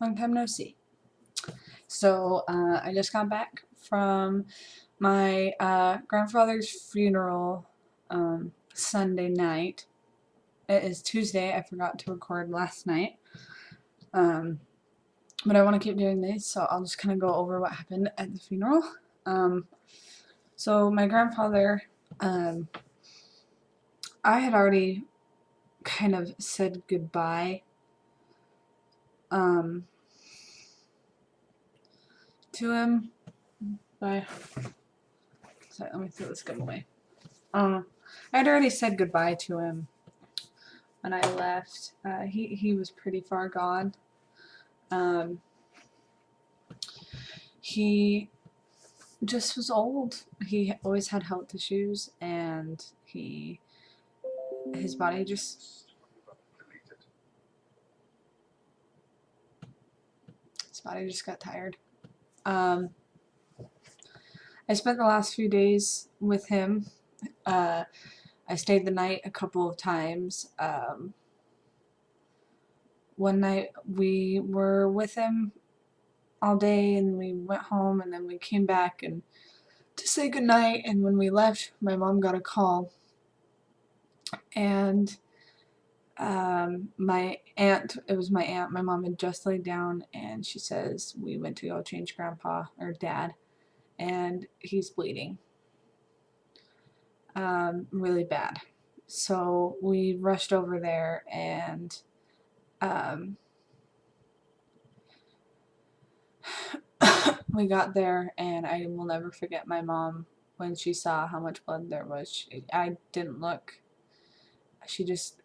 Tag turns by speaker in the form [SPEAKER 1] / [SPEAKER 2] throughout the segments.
[SPEAKER 1] long time no see. So I just got back from my grandfather's funeral Sunday night. It is Tuesday. I forgot to record last night. But I want to keep doing these, so I'll just kind of go over what happened at the funeral. So my grandfather, I had already kind of said goodbye to him. Bye. Sorry, let me throw this gum away. I had already said goodbye to him when I left. He was pretty far gone. He just was old. He always had health issues, and his body just got tired. I spent the last few days with him. I stayed the night a couple of times. One night we were with him all day, and we went home, and then we came back and to say goodnight. And when we left, my mom got a call, and my aunt, it was my aunt, my mom had just laid down, and she says, we went to go change grandpa, or dad, and he's bleeding really bad. So we rushed over there, and we got there, and I will never forget my mom when she saw how much blood there was. I didn't look. She just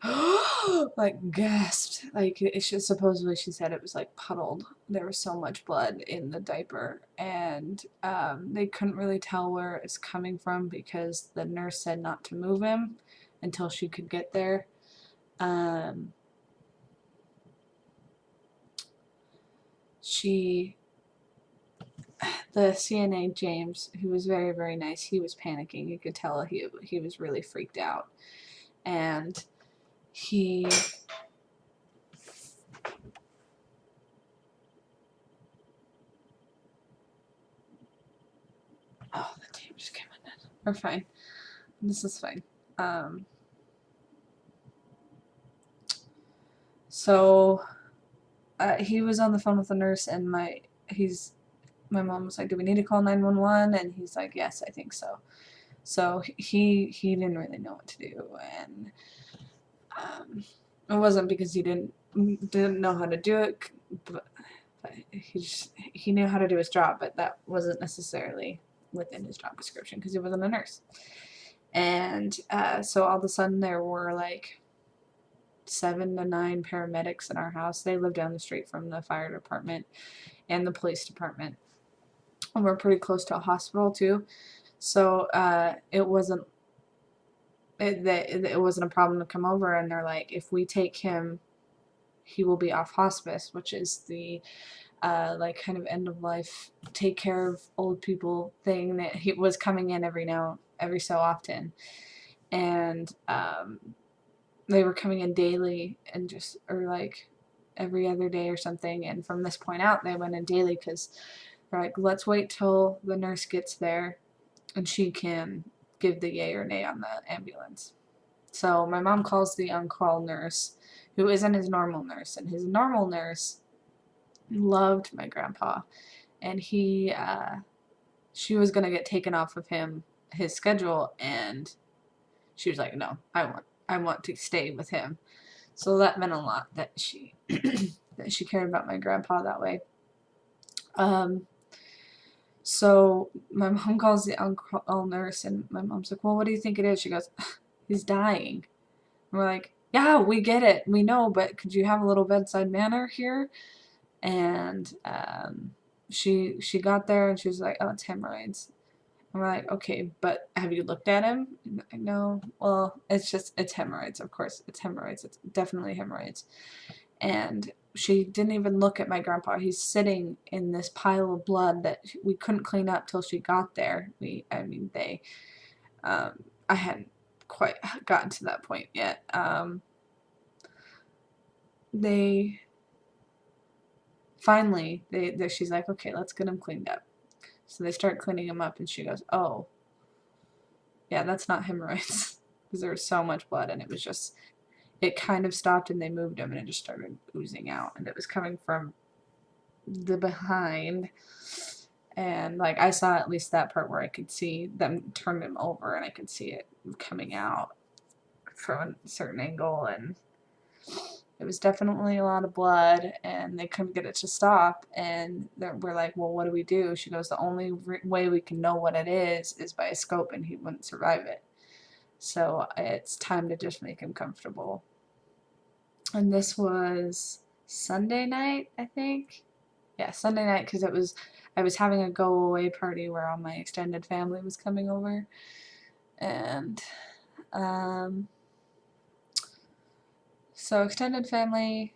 [SPEAKER 1] like gasped. Like supposedly she said it was like puddled. There was so much blood in the diaper, and they couldn't really tell where it was coming from because the nurse said not to move him until she could get there. The CNA, James, who was very, very nice, he was panicking. You could tell he was really freaked out. And he oh, the tape just came undone. We're fine. This is fine. So he was on the phone with the nurse, and my mom was like, "Do we need to call 911?" And he's like, "Yes, I think so." So he didn't really know what to do, and it wasn't because he didn't know how to do it, but he knew how to do his job, but that wasn't necessarily within his job description because he wasn't a nurse. And so all of a sudden there were like 7 to 9 paramedics in our house. They live down the street from the fire department and the police department, and we're pretty close to a hospital too. So it wasn't a problem to come over, and they're like, if we take him, he will be off hospice, which is the like kind of end of life, take care of old people thing that he was coming in every so often. And they were coming in daily, and or like every other day or something. And from this point out, they went in daily because they're like, let's wait till the nurse gets there and she can give the yay or nay on the ambulance. So my mom calls the on-call nurse, who isn't his normal nurse, and his normal nurse loved my grandpa, and she was gonna get taken off of his schedule, and she was like, no, I want to stay with him. So that meant a lot that she that she cared about my grandpa that way. So my mom calls the on-call nurse, and my mom's like, well, what do you think it is? She goes, he's dying. And we're like, yeah, we get it, we know, but could you have a little bedside manner here? And she got there, and she was like, oh, it's hemorrhoids. And we're like, okay, but have you looked at him? No. Well, it's hemorrhoids, of course. It's hemorrhoids. It's definitely hemorrhoids. And she didn't even look at my grandpa. He's sitting in this pile of blood that we couldn't clean up till she got there. I hadn't quite gotten to that point yet. They finally, she's like, okay, let's get him cleaned up. So they start cleaning him up, and she goes, oh, yeah, that's not hemorrhoids. Because there was so much blood, and it was just, it kind of stopped, and they moved him, and it just started oozing out, and it was coming from the behind. And like I saw at least that part where I could see them turn him over, and I could see it coming out from a certain angle, and it was definitely a lot of blood, and they couldn't get it to stop. And we're like, well, what do we do? She goes, the only way we can know what it is by a scope, and he wouldn't survive it. So it's time to just make him comfortable. And this was Sunday night, I think. Yeah, Sunday night, because I was having a go away party where all my extended family was coming over, and um, so extended family.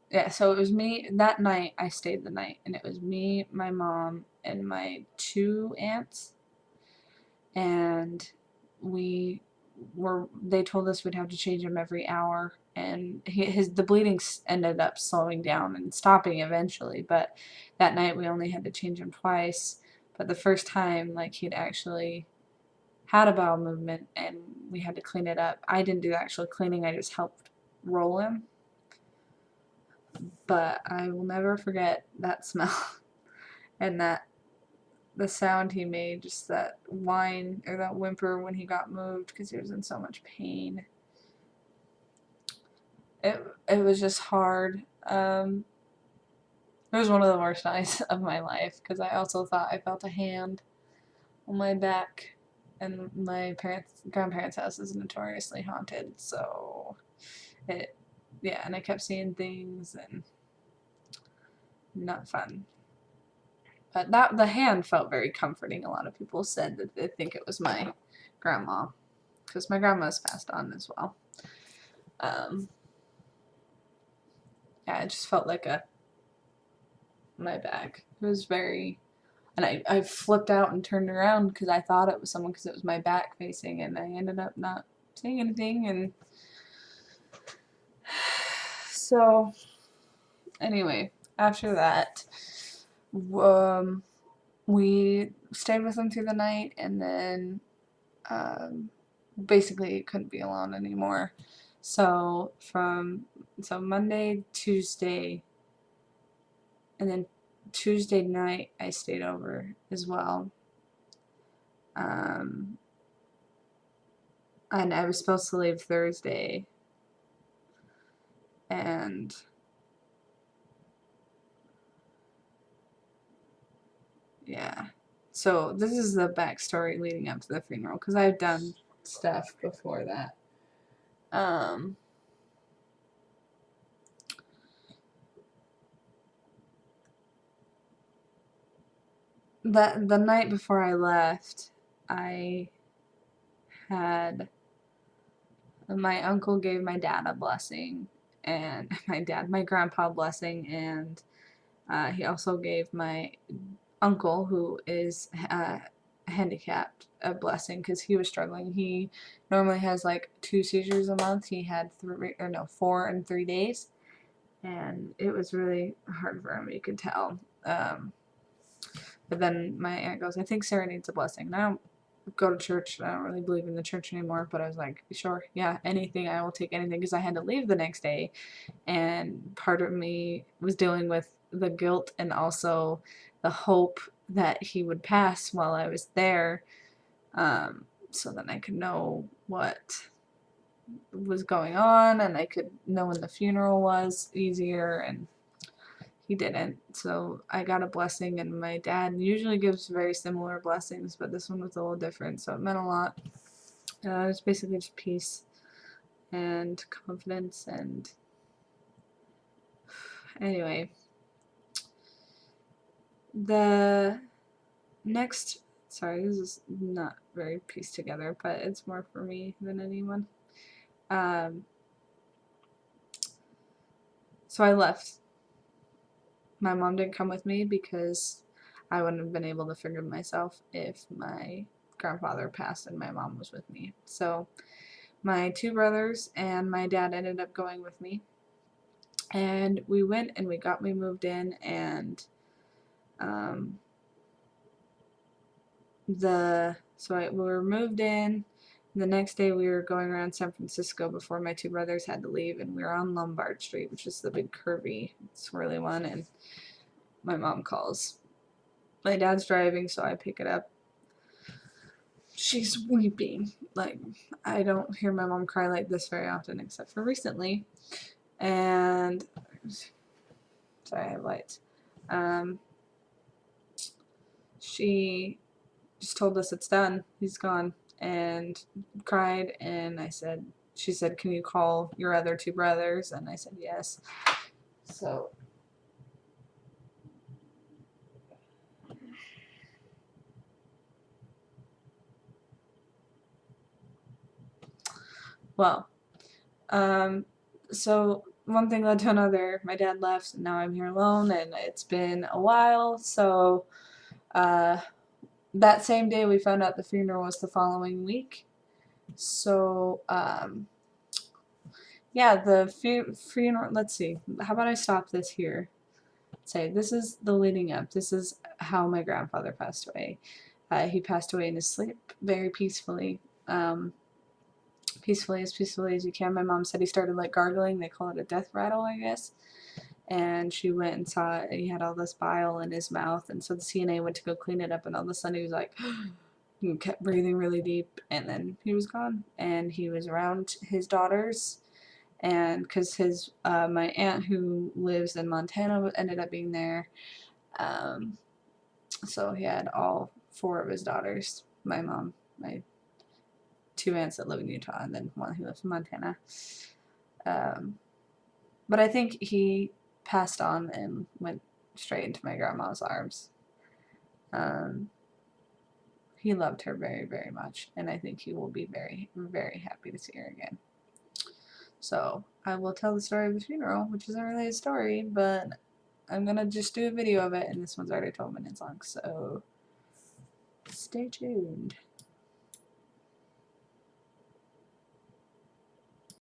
[SPEAKER 1] Yeah, so it was me that night. I stayed the night, and it was me, my mom, and my two aunts, and we they told us we'd have to change him every hour, and the bleeding ended up slowing down and stopping eventually, but that night we only had to change him twice. But the first time, like, he'd actually had a bowel movement, and we had to clean it up. I didn't do the actual cleaning, I just helped roll him, but I will never forget that smell and that the sound he made, just that whine or that whimper when he got moved because he was in so much pain. It was just hard. It was one of the worst nights of my life because I also thought I felt a hand on my back, and my grandparents' house is notoriously haunted, so it, yeah, and I kept seeing things, and not fun. But the hand felt very comforting. A lot of people said that they think it was my grandma, because my grandma's passed on as well. Um, yeah, it just felt like my back. It was very, and I flipped out and turned around because I thought it was someone because it was my back facing, and I ended up not saying anything. And so anyway, after that, um, we stayed with him through the night, and then basically couldn't be alone anymore. So Monday, Tuesday, and then Tuesday night I stayed over as well. Um, and I was supposed to leave Thursday, and yeah. So this is the backstory leading up to the funeral, because I've done stuff before that. Um, the night before I left, I had my uncle gave my dad a blessing, and my grandpa a blessing, and he also gave my uncle, who is handicapped, a blessing because he was struggling. He normally has like 2 seizures a month. He had 4 in 3 days, and it was really hard for him. You could tell. But then my aunt goes, "I think Sarah needs a blessing." And I don't go to church. I don't really believe in the church anymore. But I was like, sure, yeah, anything. I will take anything, because I had to leave the next day, and part of me was dealing with the guilt and also the hope that he would pass while I was there, so that I could know what was going on, and I could know when the funeral was easier, and he didn't. So I got a blessing, and my dad usually gives very similar blessings, but this one was a little different, so it meant a lot. It's basically just peace and confidence, and anyway, the next, sorry, this is not very pieced together, but it's more for me than anyone. So I left. My mom didn't come with me because I wouldn't have been able to figure it myself if my grandfather passed and my mom was with me. So my two brothers and my dad ended up going with me. And we went and we got me moved in, and we were moved in. The next day we were going around San Francisco before my two brothers had to leave, and we were on Lombard Street, which is the big curvy, swirly one, and my mom calls. My dad's driving, so I pick it up. She's weeping. Like, I don't hear my mom cry like this very often, except for recently. And sorry, I have lights. She just told us it's done. He's gone, and cried. And she said, "Can you call your other two brothers?" And I said, "Yes." So, well, um, so one thing led to another. My dad left, and now I'm here alone, and it's been a while. So, uh, that same day we found out the funeral was the following week. So, yeah, the funeral. Let's see. How about I stop this here? Say this is the leading up. This is how my grandfather passed away. He passed away in his sleep, very peacefully. Peacefully as you can. My mom said he started like gargling. They call it a death rattle, I guess. And she went and saw it. He had all this bile in his mouth, and so the CNA went to go clean it up, and all of a sudden he was like, he kept breathing really deep, and then he was gone. And he was around his daughters, and because my aunt who lives in Montana ended up being there, so he had all four of his daughters. My mom, my two aunts that live in Utah, and then one who lives in Montana. But I think he passed on and went straight into my grandma's arms. He loved her very, very much, and I think he will be very, very happy to see her again. So I will tell the story of the funeral, which isn't really a story, but I'm gonna just do a video of it, and this one's already 12 minutes long, so stay tuned.